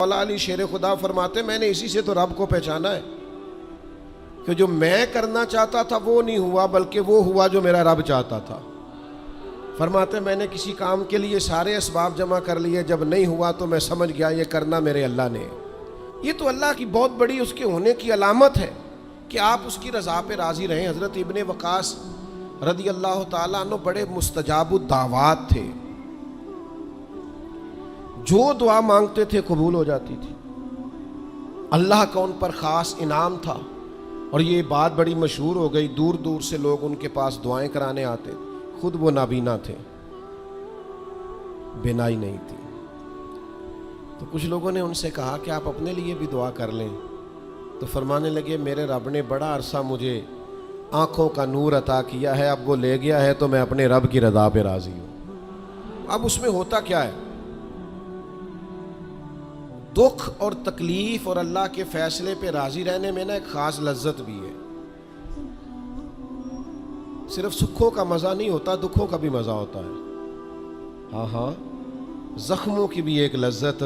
مولا علی شیر خدا فرماتے میں نے اسی سے تو رب کو پہچانا ہے کہ جو میں کرنا چاہتا تھا وہ نہیں ہوا، بلکہ وہ ہوا جو میرا رب چاہتا تھا۔ فرماتے میں نے کسی کام کے لیے سارے اسباب جمع کر لیے، جب نہیں ہوا تو میں سمجھ گیا یہ کرنا میرے اللہ نے۔ یہ تو اللہ کی بہت بڑی اس کے ہونے کی علامت ہے کہ آپ اس کی رضا پہ راضی رہیں۔ حضرت ابن وقاص رضی اللہ تعالیٰ عنہ بڑے مستجاب الدعوات تھے، جو دعا مانگتے تھے قبول ہو جاتی تھی، اللہ کا ان پر خاص انعام تھا۔ اور یہ بات بڑی مشہور ہو گئی، دور دور سے لوگ ان کے پاس دعائیں کرانے آتے، خود وہ نابینا تھے، بینائی نہیں تھی۔ تو کچھ لوگوں نے ان سے کہا کہ آپ اپنے لیے بھی دعا کر لیں، تو فرمانے لگے میرے رب نے بڑا عرصہ مجھے آنکھوں کا نور عطا کیا ہے، اب وہ لے گیا ہے تو میں اپنے رب کی رضا پہ راضی ہوں۔ اب اس میں ہوتا کیا ہے؟ دکھ اور تکلیف اور اللہ کے فیصلے پہ راضی رہنے میں نا ایک خاص لذت بھی ہے۔ صرف سکھوں کا مزہ نہیں ہوتا، دکھوں کا بھی مزہ ہوتا ہے۔ ہاں زخموں کی بھی ایک لذت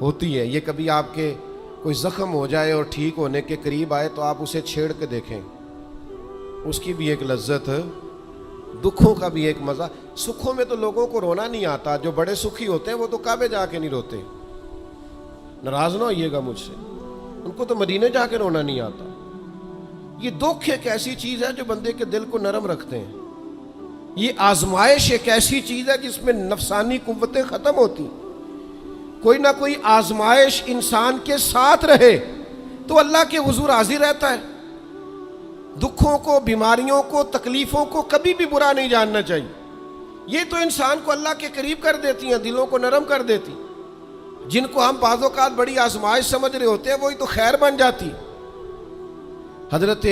ہوتی ہے۔ یہ کبھی آپ کے کوئی زخم ہو جائے اور ٹھیک ہونے کے قریب آئے تو آپ اسے چھیڑ کے دیکھیں، اس کی بھی ایک لذت، دکھوں کا بھی ایک مزہ۔ سکھوں میں تو لوگوں کو رونا نہیں آتا، جو بڑے سکھی ہوتے ہیں وہ تو کعبے جا کے نہیں روتے، ناراض نہ ہوئیے گا مجھ سے، ان کو تو مدینے جا کے رونا نہیں آتا۔ یہ دکھ ایک ایسی چیز ہے جو بندے کے دل کو نرم رکھتے ہیں۔ یہ آزمائش ایک ایسی چیز ہے جس میں نفسانی قوتیں ختم ہوتی۔ کوئی نہ کوئی آزمائش انسان کے ساتھ رہے تو اللہ کے حضور حاضر رہتا ہے۔ دکھوں کو، بیماریوں کو، تکلیفوں کو کبھی بھی برا نہیں جاننا چاہیے۔ یہ تو انسان کو اللہ کے قریب کر دیتی ہیں، دلوں کو نرم کر دیتی۔ جن کو ہم بعض اوقات بڑی آزمائش سمجھ رہے ہوتے ہیں وہی تو خیر بن جاتی۔ حضرت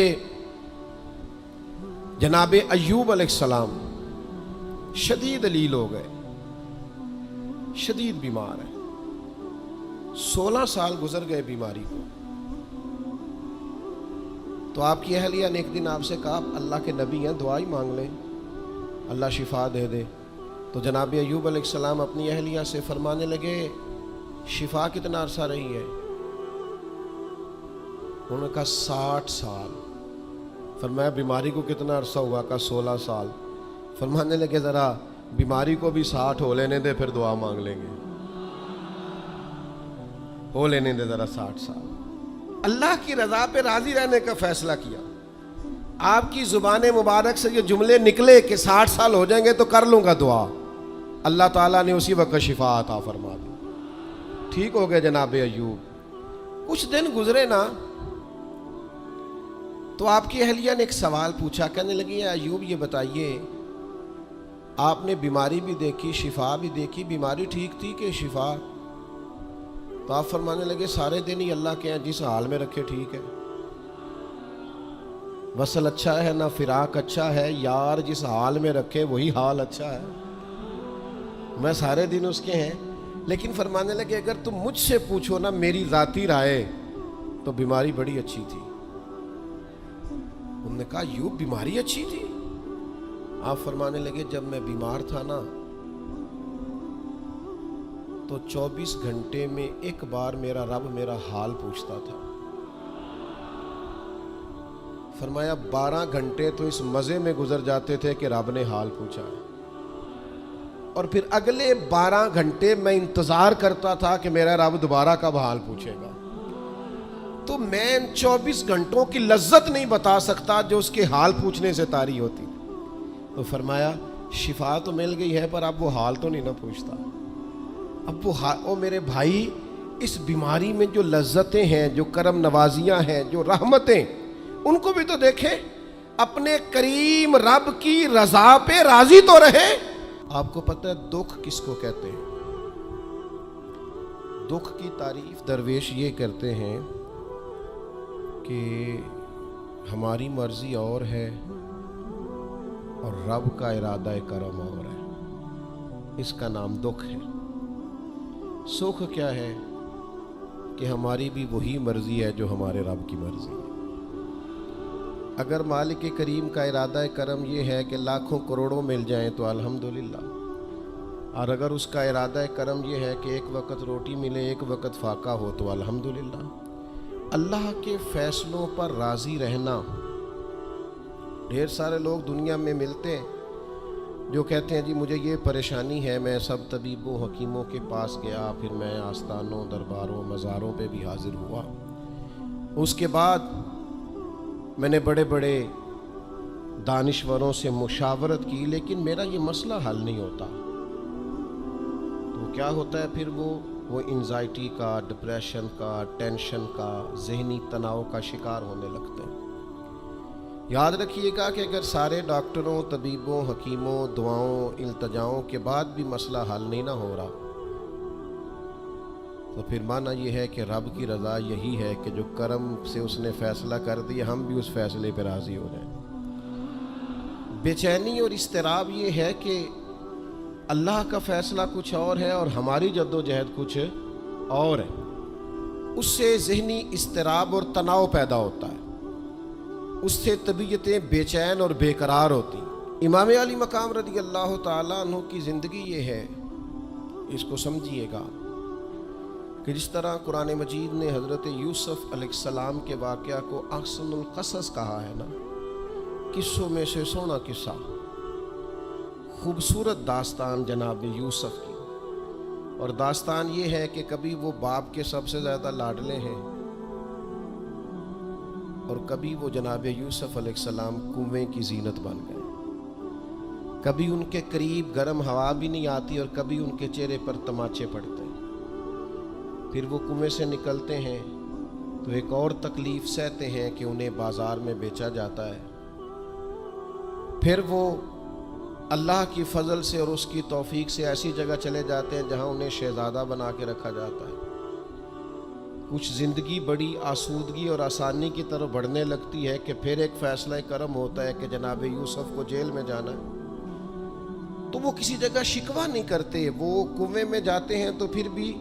جناب ایوب علیہ السلام شدید علیل ہو گئے، شدید بیمار ہیں، 16 سال گزر گئے بیماری کو۔ تو آپ کی اہلیہ نے ایک دن آپ سے کہا اللہ کے نبی ہیں، دعا ہی مانگ لیں، اللہ شفا دے دے۔ تو جناب ایوب علیہ السلام اپنی اہلیہ سے فرمانے لگے شفا کتنا عرصہ رہی ہے؟ انہوں نے کہا 60 سال۔ فرمایا بیماری کو کتنا عرصہ ہوا؟ کہا 16 سال۔ فرمانے لگے ذرا بیماری کو بھی 60 ہو لینے دے، پھر دعا مانگ لیں گے، ہو لینے دے ذرا 60 سال۔ اللہ کی رضا پہ راضی رہنے کا فیصلہ کیا۔ آپ کی زبان مبارک سے یہ جملے نکلے کہ 60 سال ہو جائیں گے تو کر لوں گا دعا، اللہ تعالیٰ نے اسی وقت شفا عطا فرما دی، ٹھیک ہو گئے جناب ایوب۔ کچھ دن گزرے نا تو آپ کی اہلیہ نے ایک سوال پوچھا، کہنے لگی ایوب یہ بتائیے آپ نے بیماری بھی دیکھی، شفا بھی دیکھی، بیماری ٹھیک تھی کہ شفا؟ تو آپ فرمانے لگے سارے دن ہی اللہ کے ہیں، جس حال میں رکھے ٹھیک ہے، وصل اچھا ہے نہ فراق اچھا ہے، یار جس حال میں رکھے وہی حال اچھا ہے، میں سارے دن اس کے ہیں۔ لیکن فرمانے لگے اگر تم مجھ سے پوچھو نا میری ذاتی رائے تو بیماری بڑی اچھی تھی۔ انہوں نے کہا یوں بیماری اچھی تھی؟ آپ فرمانے لگے جب میں بیمار تھا نا تو 24 گھنٹے میں ایک بار میرا رب میرا حال پوچھتا تھا۔ فرمایا 12 گھنٹے تو اس مزے میں گزر جاتے تھے کہ رب نے حال پوچھا ہے، اور پھر اگلے 12 گھنٹے میں انتظار کرتا تھا کہ میرا رب دوبارہ کب حال پوچھے گا۔ تو میں 24 گھنٹوں کی لذت نہیں بتا سکتا جو اس کے حال پوچھنے سے طاری ہوتی۔ تو فرمایا شفا تو مل گئی ہے پر اب وہ حال تو نہیں نہ پوچھتا۔ اب وہ میرے بھائی اس بیماری میں جو لذتیں ہیں، جو کرم نوازیاں ہیں، جو رحمتیں، ان کو بھی تو دیکھیں، اپنے کریم رب کی رضا پہ راضی تو رہے۔ آپ کو پتہ ہے دکھ کس کو کہتے ہیں؟ دکھ کی تعریف درویش یہ کرتے ہیں کہ ہماری مرضی اور ہے اور رب کا ارادہ کرم اور ہے، اس کا نام دکھ ہے۔ سکھ کیا ہے کہ ہماری بھی وہی مرضی ہے جو ہمارے رب کی مرضی ہے۔ اگر مالک کریم کا ارادہ کرم یہ ہے کہ لاکھوں کروڑوں مل جائیں تو الحمدللہ، اور اگر اس کا ارادہ کرم یہ ہے کہ ایک وقت روٹی ملے ایک وقت فاقہ ہو تو الحمدللہ۔ اللہ کے فیصلوں پر راضی رہنا۔ ڈھیر سارے لوگ دنیا میں ملتے ہیں جو کہتے ہیں جی مجھے یہ پریشانی ہے، میں سب طبیبوں حکیموں کے پاس گیا، پھر میں آستانوں درباروں مزاروں پہ بھی حاضر ہوا، اس کے بعد میں نے بڑے بڑے دانشوروں سے مشاورت کی، لیکن میرا یہ مسئلہ حل نہیں ہوتا۔ تو کیا ہوتا ہے پھر وہ انزائٹی کا، ڈپریشن کا، ٹینشن کا، ذہنی تناؤ کا شکار ہونے لگتے ہیں۔ یاد رکھیے گا کہ اگر سارے ڈاکٹروں، طبیبوں، حکیموں، دعاؤں، التجاؤں کے بعد بھی مسئلہ حل نہیں نہ ہو رہا، تو پھر معنی یہ ہے کہ رب کی رضا یہی ہے کہ جو کرم سے اس نے فیصلہ کر دیا ہم بھی اس فیصلے پہ راضی ہو جائیں۔ بے چینی اور اضطراب یہ ہے کہ اللہ کا فیصلہ کچھ اور ہے اور ہماری جد و جہد کچھ اور ہے، اس سے ذہنی اضطراب اور تناؤ پیدا ہوتا ہے، اس سے طبیعتیں بے چین اور بے قرار ہوتی ہیں۔ امام علی مقام رضی اللہ تعالیٰ عنہ کی زندگی یہ ہے، اس کو سمجھیے گا کہ جس طرح قرآن مجید نے حضرت یوسف علیہ السلام کے واقعہ کو احسن القصص کہا ہے نا، قصوں میں سے سونا قصہ، خوبصورت داستان جناب یوسف کی، اور داستان یہ ہے کہ کبھی وہ باپ کے سب سے زیادہ لاڈلے ہیں اور کبھی وہ جناب یوسف علیہ السلام کنویں کی زینت بن گئے، کبھی ان کے قریب گرم ہوا بھی نہیں آتی اور کبھی ان کے چہرے پر تماچے پڑتے ہیں۔ پھر وہ کنویں سے نکلتے ہیں تو ایک اور تکلیف سہتے ہیں کہ انہیں بازار میں بیچا جاتا ہے، پھر وہ اللہ کی فضل سے اور اس کی توفیق سے ایسی جگہ چلے جاتے ہیں جہاں انہیں شہزادہ بنا کے رکھا جاتا ہے۔ کچھ زندگی بڑی آسودگی اور آسانی کی طرف بڑھنے لگتی ہے کہ پھر ایک فیصلہ کرم ہوتا ہے کہ جناب یوسف کو جیل میں جانا ہے، تو وہ کسی جگہ شکوہ نہیں کرتے، وہ کنویں میں جاتے ہیں تو پھر بھی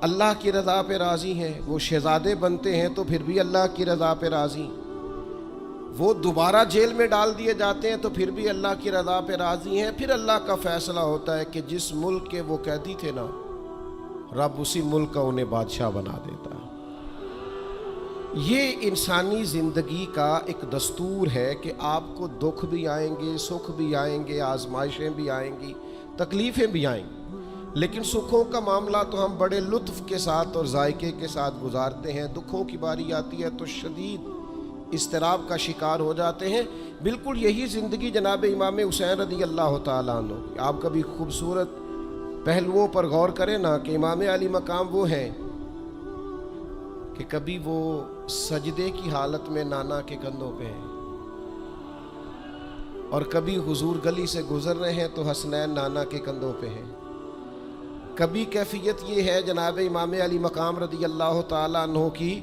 اللہ کی رضا پہ راضی ہیں، وہ شہزادے بنتے ہیں تو پھر بھی اللہ کی رضا پہ راضی، وہ دوبارہ جیل میں ڈال دیے جاتے ہیں تو پھر بھی اللہ کی رضا پہ راضی ہیں۔ پھر اللہ کا فیصلہ ہوتا ہے کہ جس ملک کے وہ قیدی تھے نا، رب اسی ملک کا انہیں بادشاہ بنا دیتا ہے۔ یہ انسانی زندگی کا ایک دستور ہے کہ آپ کو دکھ بھی آئیں گے، سکھ بھی آئیں گے، آزمائشیں بھی آئیں گی، تکلیفیں بھی آئیں گی، لیکن سکھوں کا معاملہ تو ہم بڑے لطف کے ساتھ اور ذائقے کے ساتھ گزارتے ہیں، دکھوں کی باری آتی ہے تو شدید اضطراب کا شکار ہو جاتے ہیں۔ بالکل یہی زندگی جناب امام حسین رضی اللہ تعالیٰ عنہ کی۔ آپ کبھی خوبصورت پہلوؤں پر غور کریں نا کہ امام علی مقام وہ ہیں کہ کبھی وہ سجدے کی حالت میں نانا کے کندھوں پہ ہیں اور کبھی حضور گلی سے گزر رہے ہیں تو حسنین نانا کے کندھوں پہ ہیں، کبھی کیفیت یہ ہے جناب امام علی مقام رضی اللہ تعالیٰ عنہ کی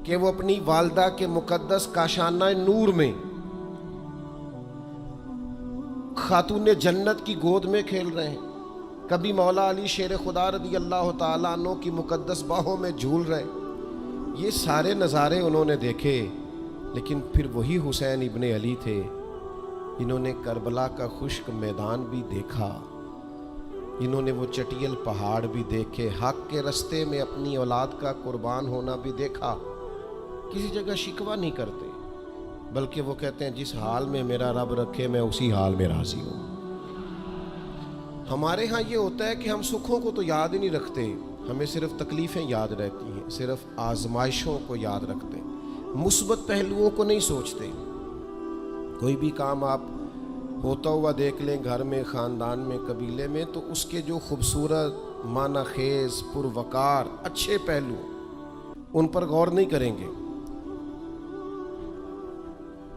کہ وہ اپنی والدہ کے مقدس کاشانہ نور میں خاتون جنت کی گود میں کھیل رہے ہیں، کبھی مولا علی شیر خدا رضی اللہ تعالیٰ عنہ کی مقدس باہوں میں جھول رہے ہیں۔ یہ سارے نظارے انہوں نے دیکھے، لیکن پھر وہی حسین ابن علی تھے انہوں نے کربلا کا خشک میدان بھی دیکھا، انہوں نے وہ چٹیل پہاڑ بھی دیکھے، حق کے رستے میں اپنی اولاد کا قربان ہونا بھی دیکھا، کسی جگہ شکوہ نہیں کرتے، بلکہ وہ کہتے ہیں جس حال میں میرا رب رکھے میں اسی حال میں راضی ہوں۔ ہمارے ہاں یہ ہوتا ہے کہ ہم سکھوں کو تو یاد ہی نہیں رکھتے، ہمیں صرف تکلیفیں یاد رہتی ہیں، صرف آزمائشوں کو یاد رکھتے ہیں، مثبت پہلوؤں کو نہیں سوچتے۔ کوئی بھی کام آپ ہوتا ہوا دیکھ لیں گھر میں، خاندان میں، قبیلے میں، تو اس کے جو خوبصورت، معنی خیز، پروقار، اچھے پہلو ان پر غور نہیں کریں گے۔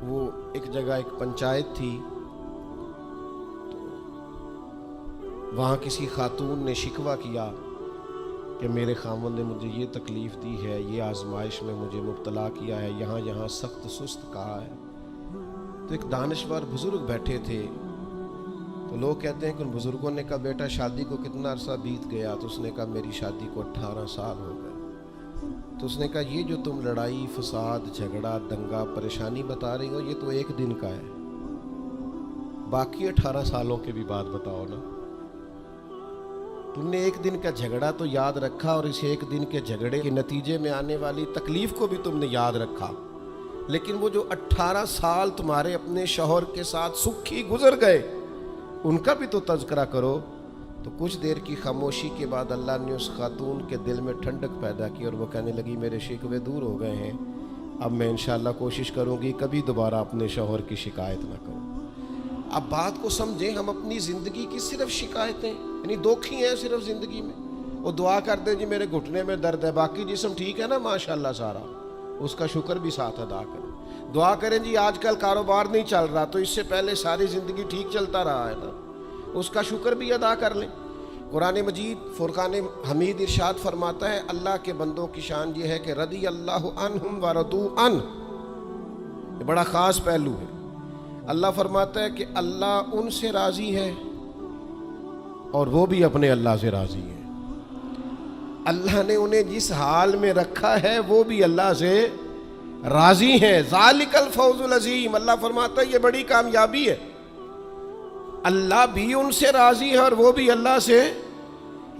وہ ایک جگہ ایک پنچایت تھی، وہاں کسی خاتون نے شکوہ کیا کہ میرے خاوند نے مجھے یہ تکلیف دی ہے، یہ آزمائش میں مجھے مبتلا کیا ہے، یہاں سخت سست کہا ہے۔ تو ایک دانشور بزرگ بیٹھے تھے، تو لوگ کہتے ہیں کہ ان بزرگوں نے کہا بیٹا شادی کو کتنا عرصہ بیت گیا؟ تو اس نے کہا میری شادی کو 18 سال ہو گئے۔ تو اس نے کہا یہ جو تم لڑائی، فساد، جھگڑا، دنگا، پریشانی بتا رہی ہو، یہ تو ایک دن کا ہے، باقی 18 سالوں کے بھی بات بتاؤ نا۔ تم نے ایک دن کا جھگڑا تو یاد رکھا اور اس ایک دن کے جھگڑے کے نتیجے میں آنے والی تکلیف کو بھی تم نے یاد رکھا، لیکن وہ جو 18 سال تمہارے اپنے شوہر کے ساتھ سکھی گزر گئے ان کا بھی تو تذکرہ کرو۔ تو کچھ دیر کی خاموشی کے بعد اللہ نے اس خاتون کے دل میں ٹھنڈک پیدا کی اور وہ کہنے لگی میرے شکوے دور ہو گئے ہیں، اب میں انشاءاللہ کوشش کروں گی کبھی دوبارہ اپنے شوہر کی شکایت نہ کروں۔ اب بات کو سمجھیں، ہم اپنی زندگی کی صرف شکایتیں یعنی دکھ ہی ہیں صرف زندگی میں، وہ دعا کر دیں جی میرے گھٹنے میں درد ہے، باقی جسم ٹھیک ہے نا ماشاءاللہ سارا، اس کا شکر بھی ساتھ ادا کریں۔ دعا کریں جی آج کل کاروبار نہیں چل رہا تو اس سے پہلے ساری زندگی ٹھیک چلتا رہا ہے نا، اس کا شکر بھی ادا کر لیں۔ قرآن مجید فرقان حمید ارشاد فرماتا ہے اللہ کے بندوں کی شان یہ ہے کہ رضی اللہ عنہم ورضوا عنہ، یہ بڑا خاص پہلو ہے۔ اللہ فرماتا ہے کہ اللہ ان سے راضی ہے اور وہ بھی اپنے اللہ سے راضی ہے۔ اللہ نے انہیں جس حال میں رکھا ہے وہ بھی اللہ سے راضی ہیں۔ ذالک الفوز العظیم، اللہ فرماتا ہے یہ بڑی کامیابی ہے، اللہ بھی ان سے راضی ہے اور وہ بھی اللہ سے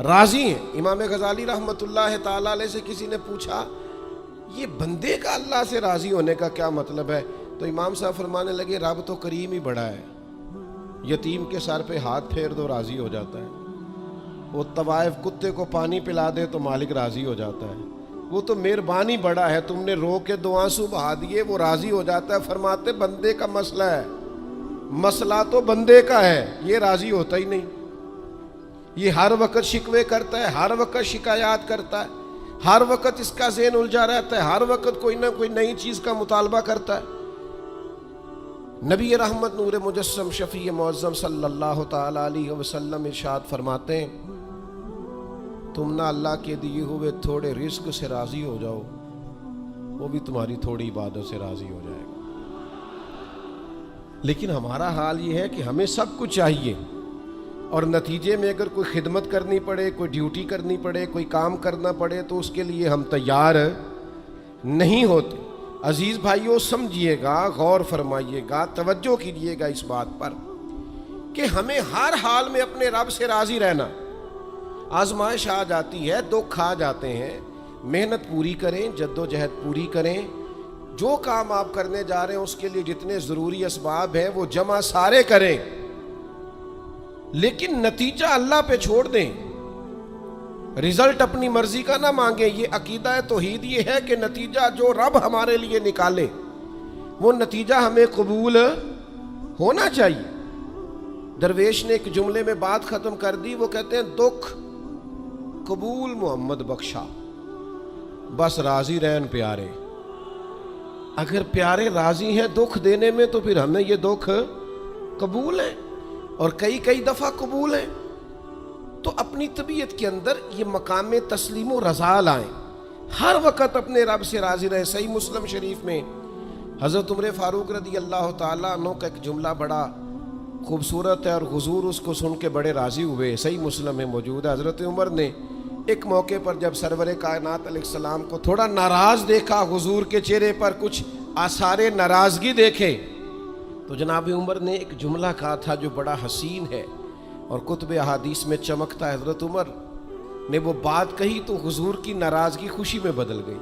راضی ہیں۔ امام غزالی رحمۃ اللہ تعالی علیہ سے کسی نے پوچھا یہ بندے کا اللہ سے راضی ہونے کا کیا مطلب ہے؟ تو امام صاحب فرمانے لگے رب تو کریم ہی بڑا ہے، یتیم کے سر پہ ہاتھ پھیر دو راضی ہو جاتا ہے، وہ طوائف کتے کو پانی پلا دے تو مالک راضی ہو جاتا ہے، وہ تو مہربانی بڑا ہے، تم نے رو کے 2 آنسو بہا دیے وہ راضی ہو جاتا ہے۔ فرماتے بندے کا مسئلہ ہے، مسئلہ تو بندے کا ہے، یہ راضی ہوتا ہی نہیں، یہ ہر وقت شکوے کرتا ہے، ہر وقت شکایات کرتا ہے، ہر وقت اس کا ذہن الجھا رہتا ہے، ہر وقت کوئی نہ کوئی نئی چیز کا مطالبہ کرتا ہے۔ نبی رحمت نور مجسم شفیع معظم صلی اللہ تعالی علیہ وسلم ارشاد فرماتے ہیں تم نہ اللہ کے دیے ہوئے تھوڑے رزق سے راضی ہو جاؤ، وہ بھی تمہاری تھوڑی عبادت سے راضی ہو جائے گا۔ لیکن ہمارا حال یہ ہے کہ ہمیں سب کچھ چاہیے اور نتیجے میں اگر کوئی خدمت کرنی پڑے، کوئی ڈیوٹی کرنی پڑے، کوئی کام کرنا پڑے تو اس کے لیے ہم تیار نہیں ہوتے۔ عزیز بھائیوں سمجھیے گا، غور فرمائیے گا، توجہ کیجیے گا اس بات پر کہ ہمیں ہر حال میں اپنے رب سے راضی رہنا۔ آزمائش آ جاتی ہے، دکھ آ جاتے ہیں، محنت پوری کریں، جد و جہد پوری کریں، جو کام آپ کرنے جا رہے ہیں اس کے لیے جتنے ضروری اسباب ہیں وہ جمع سارے کریں، لیکن نتیجہ اللہ پہ چھوڑ دیں، رزلٹ اپنی مرضی کا نہ مانگیں۔ یہ عقیدہ توحید یہ ہے کہ نتیجہ جو رب ہمارے لیے نکالے وہ نتیجہ ہمیں قبول ہونا چاہیے۔ درویش نے ایک جملے میں بات ختم کر دی، وہ کہتے ہیں دکھ قبول محمد بخشا، بس راضی رہن پیارے۔ اگر پیارے راضی ہیں دکھ دینے میں تو پھر ہمیں یہ دکھ قبول ہے اور کئی دفعہ قبول ہے۔ تو اپنی طبیعت کے اندر یہ مقام تسلیم و رضا لائیں، ہر وقت اپنے رب سے راضی رہے۔ صحیح مسلم شریف میں حضرت عمر فاروق رضی اللہ تعالیٰ عنہ کا ایک جملہ بڑا خوبصورت ہے اور حضور اس کو سن کے بڑے راضی ہوئے، صحیح مسلم میں موجود ہے۔ حضرت عمر نے ایک موقع پر جب سرور کائنات علیہ السلام کو تھوڑا ناراض دیکھا، حضور کے چہرے پر کچھ آثار ناراضگی دیکھے، تو جناب عمر نے ایک جملہ کہا تھا جو بڑا حسین ہے اور کتب احادیث میں چمکتا ہے۔ حضرت عمر نے وہ بات کہی تو حضور کی ناراضگی خوشی میں بدل گئی۔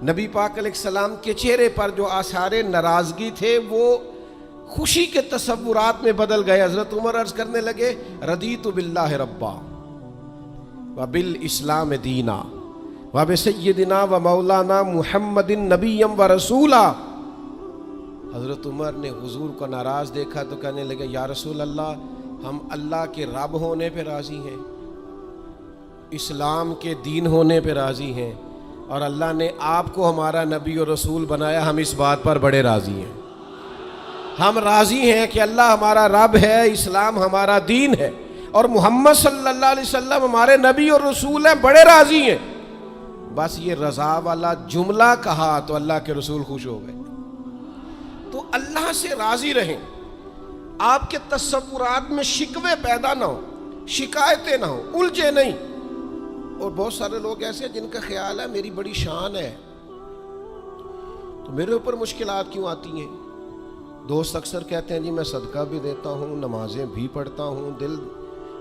نبی پاک علیہ السلام کے چہرے پر جو آثار ناراضگی تھے وہ خوشی کے تصورات میں بدل گئے۔ حضرت عمر عرض کرنے لگے رضیت باللہ ربا وبالاسلام دینا وبسیدنا ومولانا محمد نبیم ورسولا۔ حضرت عمر نے حضور کو ناراض دیکھا تو کہنے لگے یا رسول اللہ، ہم اللہ کے رب ہونے پہ راضی ہیں، اسلام کے دین ہونے پہ راضی ہیں، اور اللہ نے آپ کو ہمارا نبی اور رسول بنایا، ہم اس بات پر بڑے راضی ہیں۔ ہم راضی ہیں کہ اللہ ہمارا رب ہے، اسلام ہمارا دین ہے، اور محمد صلی اللہ علیہ وسلم ہمارے نبی اور رسول ہیں، بڑے راضی ہیں۔ بس یہ رضا والا جملہ کہا تو اللہ کے رسول خوش ہو گئے۔ تو اللہ سے راضی رہیں، آپ کے تصورات میں شکوے پیدا نہ ہو، شکایتیں نہ ہو، الجھے نہیں۔ اور بہت سارے لوگ ایسے ہیں جن کا خیال ہے میری بڑی شان ہے تو میرے اوپر مشکلات کیوں آتی ہیں۔ دوست اکثر کہتے ہیں جی میں صدقہ بھی دیتا ہوں، نمازیں بھی پڑھتا ہوں، دل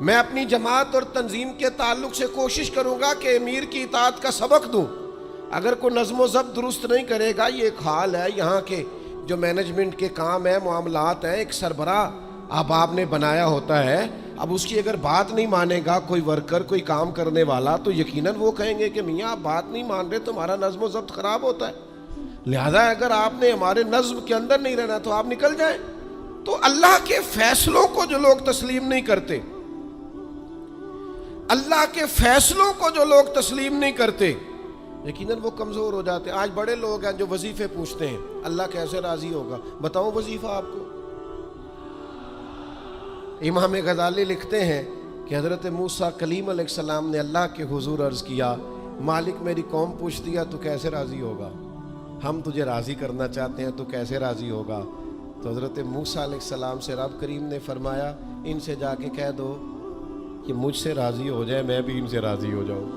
میں اپنی جماعت اور تنظیم کے تعلق سے کوشش کروں گا کہ امیر کی اطاعت کا سبق دوں. اگر کوئی نظم و ضبط درست نہیں کرے گا، یہ ایک حال ہے یہاں کے جو مینجمنٹ کے کام ہیں، معاملات ہیں، ایک سربراہ احباب نے بنایا ہوتا ہے. اب اس کی اگر بات نہیں مانے گا کوئی ورکر، کوئی کام کرنے والا، تو یقیناً وہ کہیں گے کہ میاں آپ بات نہیں مان رہے، تمہارا نظم و ضبط خراب ہوتا ہے. لہذا اگر آپ نے ہمارے نظم کے اندر نہیں رہنا تو آپ نکل جائیں. تو اللہ کے فیصلوں کو جو لوگ تسلیم نہیں کرتے، اللہ کے فیصلوں کو جو لوگ تسلیم نہیں کرتے، یقیناً وہ کمزور ہو جاتے ہیں. آج بڑے لوگ ہیں جو وظیفے پوچھتے ہیں، اللہ کیسے راضی ہوگا؟ بتاؤں وظیفہ آپ کو. امام غزالی لکھتے ہیں کہ حضرت موسیٰ کلیم علیہ السلام نے اللہ کے حضور عرض کیا، مالک میری قوم پوچھتی ہے تو کیسے راضی ہوگا؟ ہم تجھے راضی کرنا چاہتے ہیں تو کیسے راضی ہوگا؟ تو حضرت موسیٰ علیہ السلام سے رب کریم نے فرمایا، ان سے جا کے کہہ دو کہ مجھ سے راضی ہو جائے، میں بھی ان سے راضی ہو جاؤں.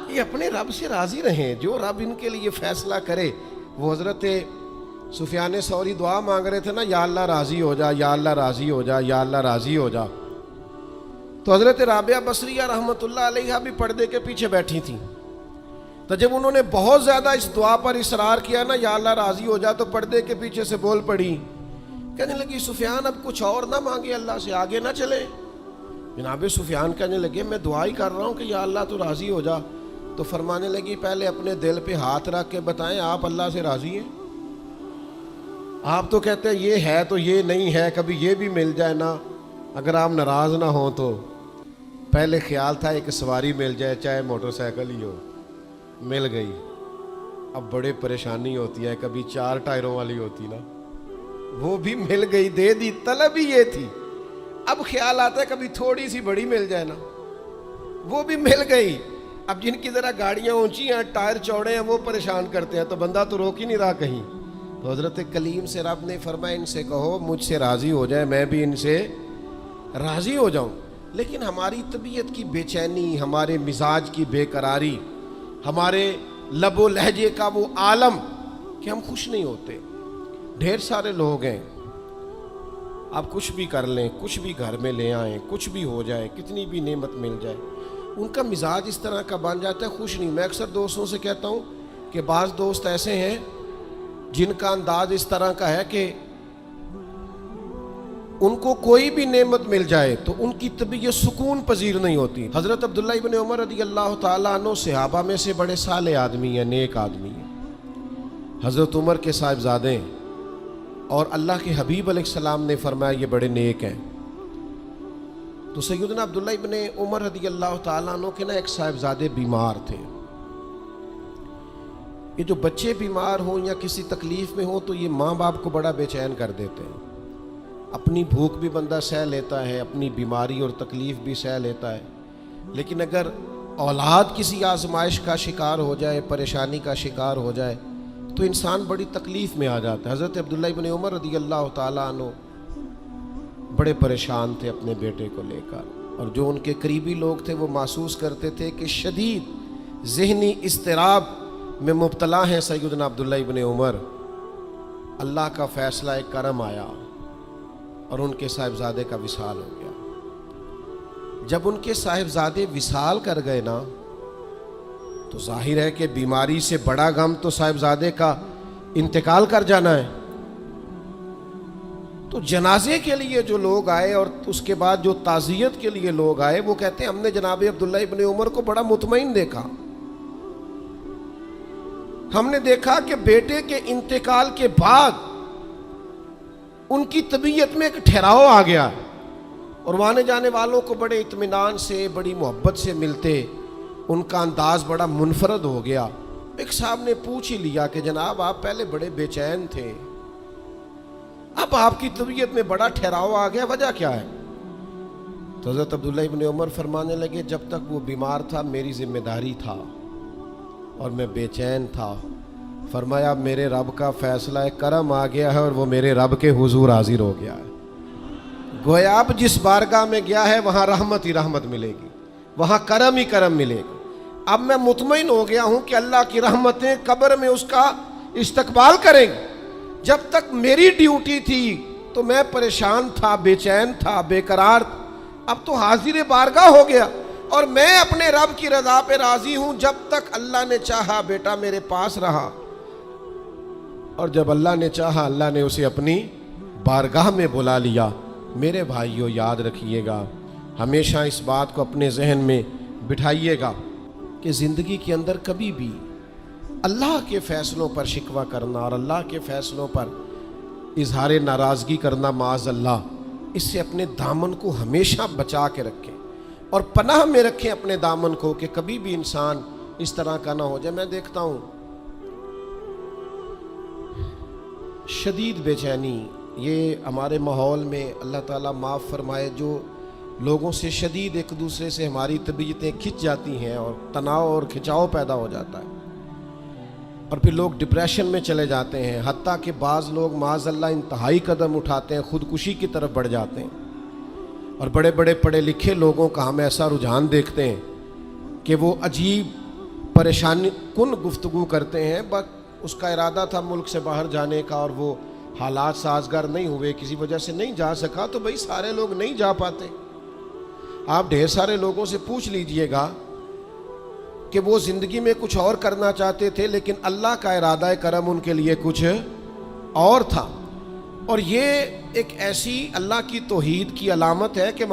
یہ اپنے رب سے راضی رہیں، جو رب ان کے لیے فیصلہ کرے. وہ حضرت سفیان ثوری دعا مانگ رہے تھے نا، یا اللہ راضی ہو جا، یا اللہ راضی ہو جا، یا اللہ راضی ہو جا. تو حضرت رابعہ بصریہ رحمۃ اللہ علیہا بھی پردے کے پیچھے بیٹھی تھیں. تو جب انہوں نے بہت زیادہ اس دعا پر اصرار کیا نا، یا اللہ راضی ہو جا، تو پردے کے پیچھے سے بول پڑی، کہنے لگی سفیان اب کچھ اور نہ مانگے، اللہ سے آگے نہ چلے. جناب سفیان کہنے لگے میں دعا ہی کر رہا ہوں کہ یا اللہ تو راضی ہو جا. تو فرمانے لگی پہلے اپنے دل پہ ہاتھ رکھ کے بتائیں آپ اللہ سے راضی ہیں؟ آپ تو کہتے ہیں یہ ہے تو یہ نہیں ہے، کبھی یہ بھی مل جائے نا، اگر آپ ناراض نہ ہوں تو. پہلے خیال تھا ایک سواری مل جائے، چاہے موٹر سائیکل ہی ہو، مل گئی. اب بڑے پریشانی ہوتی ہے، کبھی 4 ٹائروں والی ہوتی نا، وہ بھی مل گئی، دے دی، طلب ہی یہ تھی. اب خیال آتا ہے کبھی تھوڑی سی بڑی مل جائے نا، وہ بھی مل گئی. اب جن کی ذرا گاڑیاں اونچی ہیں، ٹائر چوڑے ہیں، وہ پریشان کرتے ہیں، تو بندہ تو روک ہی نہیں رہا کہیں. تو حضرت کلیم سے رب نے فرمایا ان سے کہو مجھ سے راضی ہو جائے، میں بھی ان سے راضی ہو جاؤں. لیکن ہماری طبیعت کی بے چینی، ہمارے مزاج کی بے قراری، ہمارے لب و لہجے کا وہ عالم کہ ہم خوش نہیں ہوتے. ڈھیر سارے لوگ ہیں، آپ کچھ بھی کر لیں، کچھ بھی گھر میں لے آئیں، کچھ بھی ہو جائے، کتنی بھی نعمت مل جائے، ان کا مزاج اس طرح کا بن جاتا ہے، خوش نہیں. میں اکثر دوستوں سے کہتا ہوں کہ بعض دوست ایسے ہیں جن کا انداز اس طرح کا ہے کہ ان کو کوئی بھی نعمت مل جائے تو ان کی طبیعت سکون پذیر نہیں ہوتی. حضرت عبداللہ ابن عمر رضی اللہ تعالیٰ عنہ صحابہ میں سے بڑے صالح آدمی ہیں، نیک آدمی ہیں، حضرت عمر کے صاحبزادے ہیں، اور اللہ کے حبیب علیہ السلام نے فرمایا یہ بڑے نیک ہیں. تو سیدنا عبداللہ ابن عمر رضی اللہ تعالیٰ عنہ کے نا ایک صاحبزادے بیمار تھے. یہ جو بچے بیمار ہوں یا کسی تکلیف میں ہوں تو یہ ماں باپ کو بڑا بے چین کر دیتے ہیں. اپنی بھوک بھی بندہ سہ لیتا ہے، اپنی بیماری اور تکلیف بھی سہ لیتا ہے، لیکن اگر اولاد کسی آزمائش کا شکار ہو جائے، پریشانی کا شکار ہو جائے تو انسان بڑی تکلیف میں آ جاتا ہے. حضرت عبداللہ ابن عمر رضی اللہ تعالیٰ عنہ بڑے پریشان تھے اپنے بیٹے کو لے کر، اور جو ان کے قریبی لوگ تھے وہ محسوس کرتے تھے کہ شدید ذہنی اضطراب میں مبتلا ہیں سیدنا عبداللہ ابن عمر. اللہ کا فیصلہ ایک کرم آیا اور ان کے صاحبزادے کا وصال ہو گیا. جب ان کے صاحبزادے وصال کر گئے نا تو ظاہر ہے کہ بیماری سے بڑا غم تو صاحبزادے کا انتقال کر جانا ہے. تو جنازے کے لیے جو لوگ آئے اور اس کے بعد جو تعزیت کے لیے لوگ آئے وہ کہتے ہیں ہم نے جناب عبداللہ ابن عمر کو بڑا مطمئن دیکھا. ہم نے دیکھا کہ بیٹے کے انتقال کے بعد ان کی طبیعت میں ایک ٹھہراؤ آ گیا، اور آنے جانے والوں کو بڑے اطمینان سے، بڑی محبت سے ملتے، ان کا انداز بڑا منفرد ہو گیا. ایک صاحب نے پوچھ ہی لیا کہ جناب آپ پہلے بڑے بے چین تھے، اب آپ کی طبیعت میں بڑا ٹھہراؤ آ گیا، وجہ کیا ہے؟ تو حضرت عبداللہ ابن عمر فرمانے لگے جب تک وہ بیمار تھا میری ذمہ داری تھا اور میں بے چین تھا. فرمایا میرے رب کا فیصلہ کرم آ گیا ہے اور وہ میرے رب کے حضور حاضر ہو گیا ہے. گویا اب جس بارگاہ میں گیا ہے وہاں رحمت ہی رحمت ملے گی، وہاں کرم ہی کرم ملے گا. اب میں مطمئن ہو گیا ہوں کہ اللہ کی رحمتیں قبر میں اس کا استقبال کریں گی. جب تک میری ڈیوٹی تھی تو میں پریشان تھا، بے چین تھا، بے قرار تھا. اب تو حاضر بارگاہ ہو گیا اور میں اپنے رب کی رضا پہ راضی ہوں. جب تک اللہ نے چاہا بیٹا میرے پاس رہا, اور جب اللہ نے چاہا اللہ نے اسے اپنی بارگاہ میں بلا لیا. میرے بھائیوں یاد رکھیے گا, ہمیشہ اس بات کو اپنے ذہن میں بٹھائیے گا کہ زندگی کے اندر کبھی بھی اللہ کے فیصلوں پر شکوہ کرنا اور اللہ کے فیصلوں پر اظہار ناراضگی کرنا معاذ اللہ, اس سے اپنے دامن کو ہمیشہ بچا کے رکھیں اور پناہ میں رکھیں اپنے دامن کو کہ کبھی بھی انسان اس طرح کا نہ ہو جائے. میں دیکھتا ہوں شدید بے چینی یہ ہمارے ماحول میں, اللہ تعالیٰ معاف فرمائے, جو لوگوں سے شدید ایک دوسرے سے ہماری طبیعتیں کھنچ جاتی ہیں اور تناؤ اور کھنچاؤ پیدا ہو جاتا ہے, اور پھر لوگ ڈپریشن میں چلے جاتے ہیں, حتیٰ کہ بعض لوگ معاذ اللہ انتہائی قدم اٹھاتے ہیں, خودکشی کی طرف بڑھ جاتے ہیں. اور بڑے بڑے پڑھے لکھے لوگوں کا ہم ایسا رجحان دیکھتے ہیں کہ وہ عجیب پریشانی کن گفتگو کرتے ہیں, بس اس کا ارادہ تھا ملک سے باہر جانے کا اور وہ حالات سازگار نہیں ہوئے, کسی وجہ سے نہیں جا سکا. تو بھائی سارے لوگ نہیں جا پاتے. آپ ڈھیر سارے لوگوں سے پوچھ لیجئے گا کہ وہ زندگی میں کچھ اور کرنا چاہتے تھے لیکن اللہ کا ارادہ کرم ان کے لیے کچھ اور تھا. اور یہ ایک ایسی اللہ کی توحید کی علامت ہے کہ